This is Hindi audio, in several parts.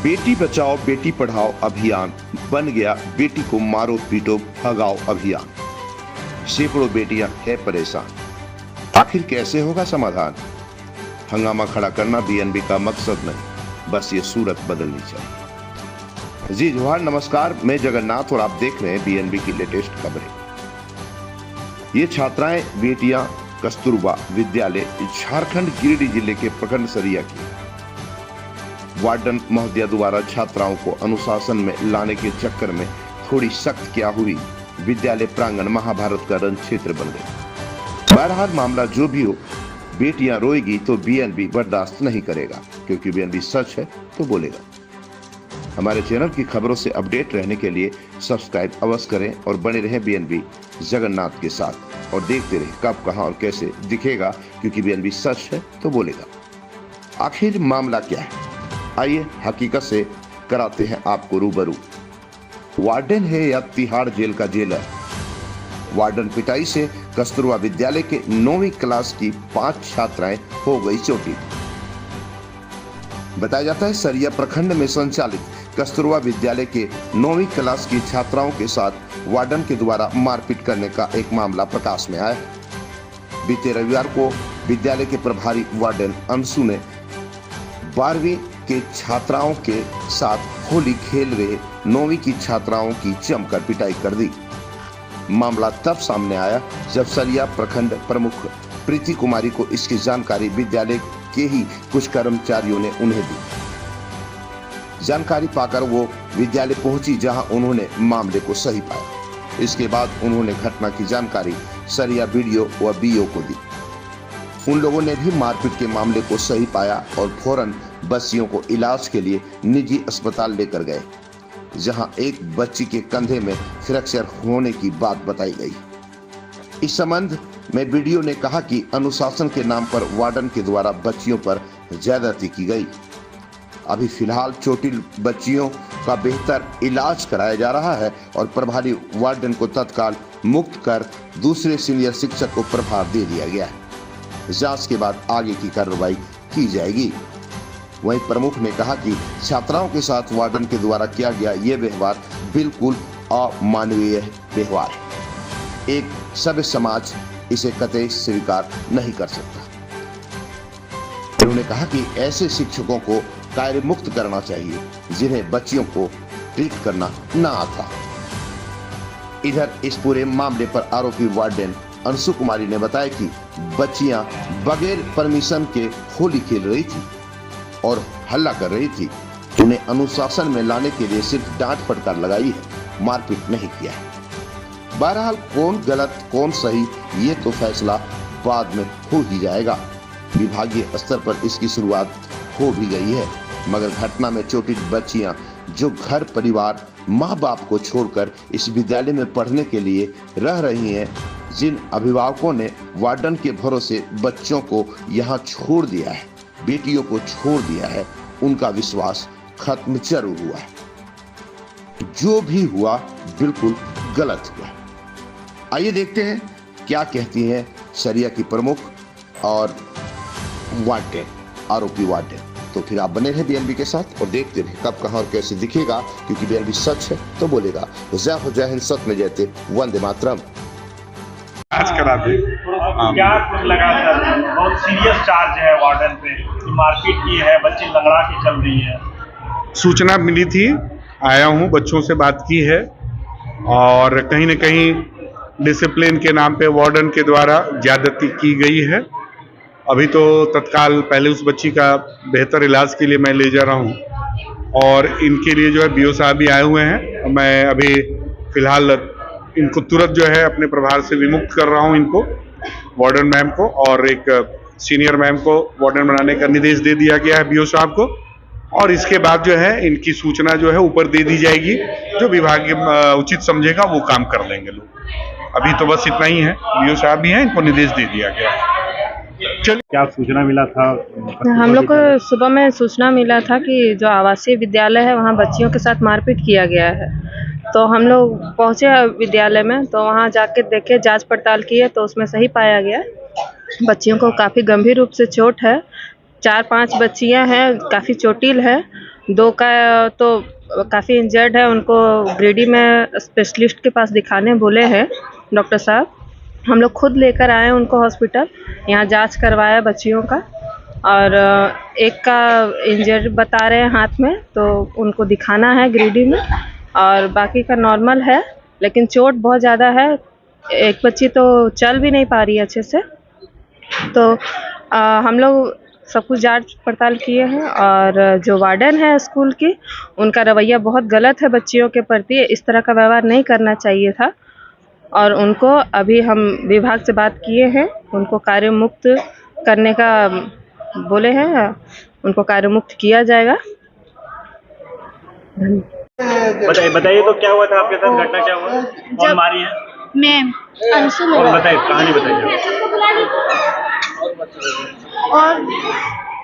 बेटी बचाओ बेटी पढ़ाओ अभियान बन गया बेटी को मारो पीटो भगाओ अभियान। सैकड़ों बेटियां है परेशान, आखिर कैसे होगा समाधान? हंगामा खड़ा करना बीएनबी का मकसद नहीं, बस ये सूरत बदलनी चाहिए। जी जोहार, नमस्कार, मैं जगन्नाथ और आप देख रहे हैं बीएनबी की लेटेस्ट खबरें। ये छात्राएं बेटियां कस्तूरबा विद्यालय झारखंड गिरिडीह जिले के प्रखंड सरिया की वार्डन महोदया द्वारा छात्राओं को अनुशासन में लाने के चक्कर में थोड़ी सख्त क्या हुई, विद्यालय प्रांगण महाभारत का रण क्षेत्र बन गया। बहरहाल मामला जो भी हो, बेटियां रोएगी तो बीएनबी बर्दाश्त नहीं करेगा, क्योंकि बीएनबी सच है तो बोलेगा। हमारे चैनल की खबरों से अपडेट रहने के लिए सब्सक्राइब अवश्य करें और बने रहें बीएनबी जगन्नाथ के साथ और देखते रहें कब कहां और कैसे दिखेगा, क्योंकि बीएनबी सच है तो बोलेगा। आखिर मामला क्या है, आइए हकीकत से कराते हैं आपको रूबरू। वार्डन है या तिहाड़ जेल का जेलर? वार्डन पिटाई से कस्तूरबा विद्यालय के 9वीं क्लास की 5 छात्राएं हो गई चोटिल। बताया जाता है सरिया प्रखंड में संचालित कस्तूरबा विद्यालय के 9वीं क्लास की छात्राओं के साथ वार्डन के द्वारा मारपीट करने का एक मामला प्रकाश में आया। बीते रविवार को विद्यालय के प्रभारी वार्डन अंशु ने 12वीं के छात्राओं के साथ होली खेल रहे 9वीं की छात्राओं की जमकर पिटाई कर दी। मामला तब सामने आया जब सरिया प्रखंड प्रमुख प्रीति कुमारी को इसकी जानकारी विद्यालय के ही कुछ कर्मचारियों ने उन्हें दी। जानकारी पाकर वो विद्यालय पहुंची, जहां उन्होंने मामले को सही पाया। इसके बाद उन्होंने घटना की जानकारी सरिया बीडीओ व बीओ को दी। उन लोगों ने भी मारपीट के मामले को सही पाया और फौरन बच्चियों को इलाज के लिए निजी अस्पताल लेकर गए, जहां एक बच्ची के कंधे में फ्रैक्चर होने की बात बताई गई। इस संबंध में वीडियो ने कहा कि अनुशासन के नाम पर वार्डन के द्वारा बच्चियों पर ज्यादती की गई। अभी फिलहाल चोटिल बच्चियों का बेहतर इलाज कराया जा रहा है और प्रभारी वार्डन को तत्काल मुक्त कर दूसरे सीनियर शिक्षक को प्रभार दे दिया गया है। जांच के बाद आगे की कार्रवाई की जाएगी। वहीं प्रमुख ने कहा कि छात्राओं के साथ वार्डन के द्वारा किया गया ये व्यवहार बिल्कुल अमानवीय व्यवहार है। एक सभ्य समाज इसे कतई स्वीकार नहीं कर सकता। उन्होंने कहा कि ऐसे शिक्षकों को कार्य मुक्त करना चाहिए जिन्हें बच्चियों को ट्रीट करना न आता। इधर इस पूरे मामले पर आरोपी वार्डन अंशु कुमारी ने बताया कि बच्चियां बगैर परमिशन के होली खेल रही थी और हल्ला कर रही थी। उन्हें अनुशासन में लाने के लिए सिर्फ डांट फटकार लगाई है, मारपीट नहीं किया है। बहरहाल कौन गलत कौन सही, ये तो फैसला बाद में हो ही जाएगा। विभागीय स्तर पर इसकी शुरुआत हो भी गई है, मगर घटना में चोटिल बच्चियां जो घर परिवार माँ बाप को छोड़कर इस विद्यालय में पढ़ने के लिए रह रही हैं, जिन अभिभावकों ने वार्डन के भरोसे बच्चों को यहाँ छोड़ दिया है, बेटियों को छोड़ दिया है, उनका विश्वास खत्म जरूर हुआ है। जो भी हुआ बिल्कुल गलत हुआ। आइए देखते हैं क्या कहती हैं सरिया की प्रमुख और वार्डन, आरोपी वार्डन। तो फिर आप बने रहे बीएनबी के साथ और देखते रहे कब कहां और कैसे दिखेगा, क्योंकि बीएनबी सच है तो बोलेगा। जय हो, जय हिंद, सत्य में जयते, वंदे मातरम। आज करा दे। क्या कुछ लगा सर? बहुत सीरियस चार्ज है वार्डन पे, मारपीट की है, बच्ची लंगड़ा के चल रही है। सूचना मिली थी, आया हूँ, बच्चों से बात की है और कहीं न कहीं डिसिप्लिन के नाम पे वार्डन के द्वारा ज्यादती की गई है। अभी तो तत्काल पहले उस बच्ची का बेहतर इलाज के लिए मैं ले जा रहा हूँ और इनके लिए जो है बीओ साहब भी आए हुए हैं। मैं अभी फिलहाल इनको तुरंत जो है अपने प्रभार से विमुक्त कर रहा हूँ, इनको वार्डन मैम को, और एक सीनियर मैम को वार्डन बनाने का निर्देश दे दिया गया है बीओ साहब को, और इसके बाद जो है इनकी सूचना जो है ऊपर दे दी जाएगी, जो विभाग उचित समझेगा वो काम कर लेंगे लोग। अभी तो बस इतना ही है, बीओ साहब भी हैं, इनको निर्देश दे दिया गया। चलिए, क्या सूचना मिला था? हम लोग को सुबह में सूचना मिला था कि जो आवासीय विद्यालय है वहाँ बच्चियों के साथ मारपीट किया गया है। तो हम लोग पहुँचे विद्यालय में, तो वहाँ जाके देखे, जांच पड़ताल किए, तो उसमें सही पाया गया। बच्चियों को काफ़ी गंभीर रूप से चोट है। 4-5 बच्चियाँ हैं, काफ़ी चोटिल है। 2 का तो काफ़ी इंजर्ड है, उनको गिरिडीह में स्पेशलिस्ट के पास दिखाने बोले हैं डॉक्टर साहब। हम लोग खुद लेकर आए उनको हॉस्पिटल, यहाँ जांच करवाया बच्चियों का, और एक का इंजर्ड बता रहे हैं हाथ में, तो उनको दिखाना है गिरिडीह में, और बाकी का नॉर्मल है, लेकिन चोट बहुत ज़्यादा है। एक बच्ची तो चल भी नहीं पा रही है अच्छे से। तो हम लोग सब कुछ जांच पड़ताल किए हैं, और जो वार्डन है स्कूल की, उनका रवैया बहुत गलत है बच्चियों के प्रति। इस तरह का व्यवहार नहीं करना चाहिए था, और उनको अभी हम विभाग से बात किए हैं, उनको कार्य मुक्त करने का बोले हैं, उनको कार्य मुक्त किया जाएगा। बताइए तो क्या हुआ था आपके साथ, घटना क्या हुआ? कौन मारी है? मैम अंशु और मैम। बताइए, कहानी बताइए और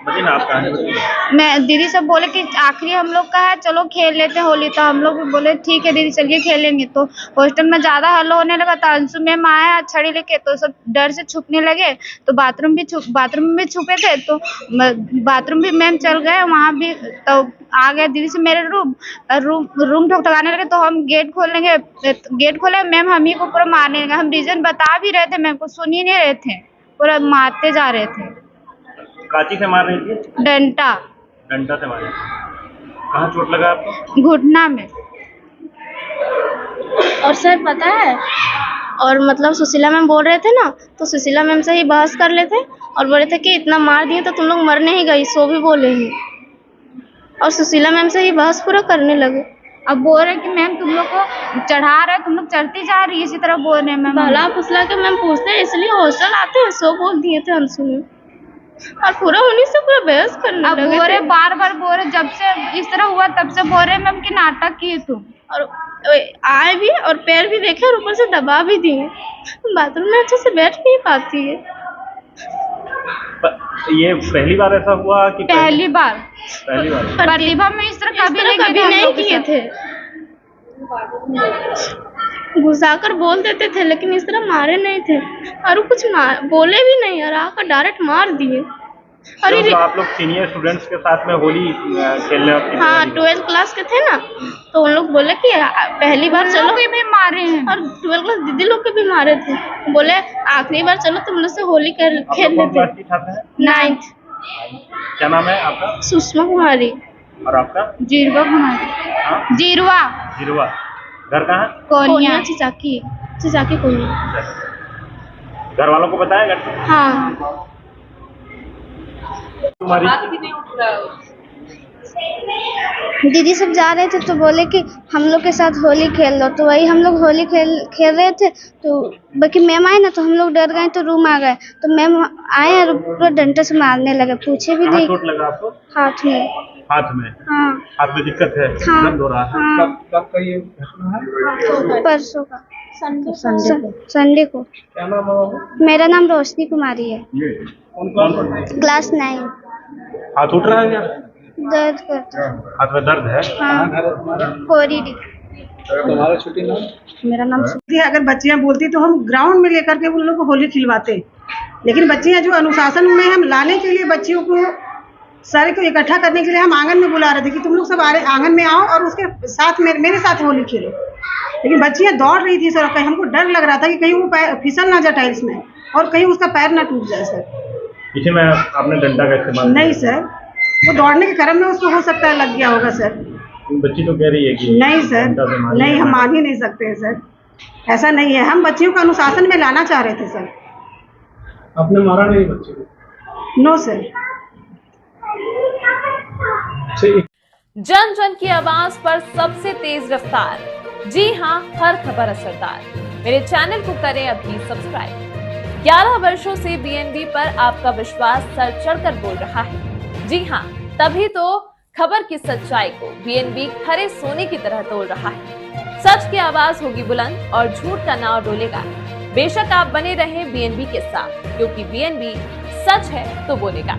बताइए ना, आप कहानी बताइए। मैं दीदी सब बोले कि आखिरी हम लोग का है, चलो खेल लेते हैं होली। तो हम लोग भी बोले ठीक है दीदी चलिए खेलेंगे। तो हॉस्टल में ज़्यादा हल्ला होने लगा, तो अंशु मैम आया छड़ी लेके, तो सब डर से छुपने लगे। तो बाथरूम में भी छुपे थे, तो बाथरूम भी मैम चल गए वहाँ भी। तो आ गए दीदी से मेरे रूम ठकठकाने लगे। तो हम गेट खोले, मैम हम ही को पूरा मारने लगे। हम रीजन बता भी रहे थे, मैम को सुन ही नहीं रहे थे, पूरा मारते जा रहे थे। कांची से मार रही थी? डंडा से मारे। कहाँ चोट लगा आपको? घुटना में। और सर पता है, और मतलब सुशीला मैम बोल रहे थे ना, तो सुशीला मैम से ही बहस कर लेते और बोले थे कि इतना मार दिए तो तुम लोग मरने ही गई, सो भी बोले ही। और सुशीला मैम से ही बहस पूरा करने लगे। अब बोल रहे कि मैम तुम लोग को चढ़ा रहे, तुम लोग चढ़ती जा रही है, इसी तरह बोल रहे हैं मैम। भला फुसला के मैम पूछते हैं, इसलिए हॉस्टल आते हैं, सो बोल दिए थे अंशु ने। और पूरा उन्हीं से पूरा बहस करने लगे। अब बोल रहे, बार-बार बोल रहे, जब से इस तरह हुआ तब से बोल रहे मैम कि नाटक किए तुम। और आए भी और पैर भी देखे और ऊपर से दबा भी दिए। बाथरूम में अच्छे से बैठ नहीं पाती है। ये पहली बार ऐसा हुआ कि पहली बार? प्रतिभा में इस तरह कभी नहीं किए थे। घुसाकर बोल देते थे, लेकिन इस तरह मारे नहीं थे। और कुछ बोले भी नहीं, और आकर डायरेक्ट मार दिए। अरे तो आप लोग सीनियर स्टूडेंट्स के साथ में होली खेलने? हाँ 12th क्लास के थे ना, तो उन लोग बोले कि पहली बार चलो भी मारे हैं, और 12th क्लास दीदी लोग के भी मारे थे। बोले आखिरी बार चलो तुम लोग से होली खेल लेते। 9th। क्या नाम है आपका? सुषमा कुमारी। और आपका? जीरवा कुमारी। जीरवा। घर कहाँ है? कोनिया। चिचाकी कोनिया। घर वालों को बताया घर से? हाँ। तुम्हारी दीदी सब जा रहे थे, तो बोले कि हम लोग के साथ होली खेल लो। तो वही हम लोग होली खेल रहे थे, तो बाकी मैम आए ना, तो हम लोग डर गए, तो रूम आ गए। तो मैम आए और पूरा डंडे से मारने लगे, पूछे भी नहीं। चोट लगा आपको? हाथ में। हाँ। हाथ में दिक्कत है? हाँ। दर्द हो रहा है? हाँ। कब का ये घटना है? परसों का संडे को। क्या नाम है? मेरा नाम रोशनी कुमारी है। कौन? क्लास 9। हाथ उठ रहा है क्या? दर्द करता है। हाथ में दर्द है? हाँ। कोरीडी। तुम्हारा छुट्टी नाम? मेरा नाम अगर बच्चियां बोलती तो हम ग्राउंड में लेकर के उन लोग को होली खिलवाते, लेकिन बच्चियां जो अनुशासन में हम लाने के लिए बच्चियों को सारे को इकट्ठा करने के लिए हम आंगन में बुला रहे थे कि तुम लोग सब आंगन में आओ और उसके साथ मेरे साथ होली खेलो। लेकिन बच्चियां दौड़ रही थी सर, हमको डर लग रहा था कि कहीं वो फिसल ना जाए टाइल्स में, और कहीं उसका पैर ना टूट जाए सर। इसी में आपने डंडा का इस्तेमाल? नहीं सर, वो दौड़ने के क्रम में उसको हो सकता है लग गया होगा सर। बच्ची तो कह रही है कि नहीं सर, नहीं, हम मान ही नहीं सकते हैं सर, ऐसा नहीं है। हम बच्चियों को अनुशासन में लाना चाह रहे थे सर। आपने मारा नहीं बच्चे को? No sir. जन जन की आवाज पर सबसे तेज रफ्तार। जी हां, हर खबर असरदार। मेरे चैनल को करें अभी सब्सक्राइब। 11 वर्षों से बीएनबी पर आपका विश्वास सर चढ़कर बोल रहा है। जी हाँ, तभी तो खबर की सच्चाई को बीएनबी खरे सोने की तरह तोड़ रहा है। सच की आवाज होगी बुलंद और झूठ का नाव डोलेगा। बेशक आप बने रहें बीएनबी के साथ, क्योंकि बीएनबी सच है तो बोलेगा।